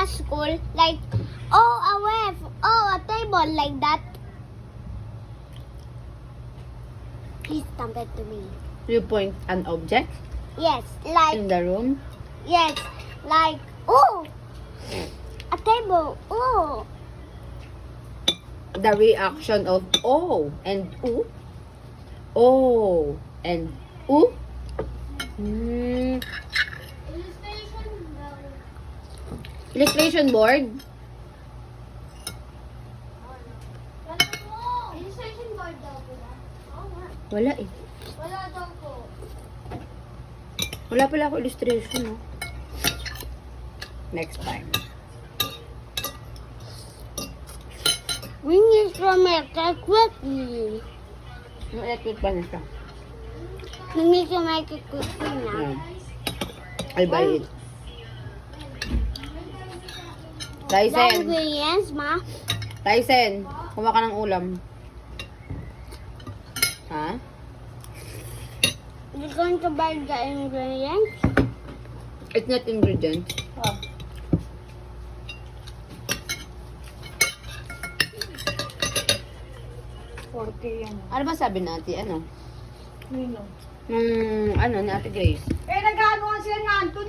a school, like, oh, a wave, oh, a table, like that. Please stamp it to me. You point an object Yes, like, in the room. yes, like, oh, a table, oh. The reaction of oh and oo. Oh and oo. Hmm. Illustration board. Illustration board daw po ba? Oo nga. Wala eh. Wala daw po. Wala pala ako illustration, no? Next time. We need to make it quickly. Yung electric pa na siya. We need to make it quickly now. Yan. I'll buy it. The Tyson, ingredients, Ma. Tyson, kuha ka ng ulam. Ha? We're going to buy the ingredients. It's not ingredient. Oh. Ano ba sabi natin? Ano? Nino. Ano ni Ate Grace? Eh, nag-ano sila nga, Anthony.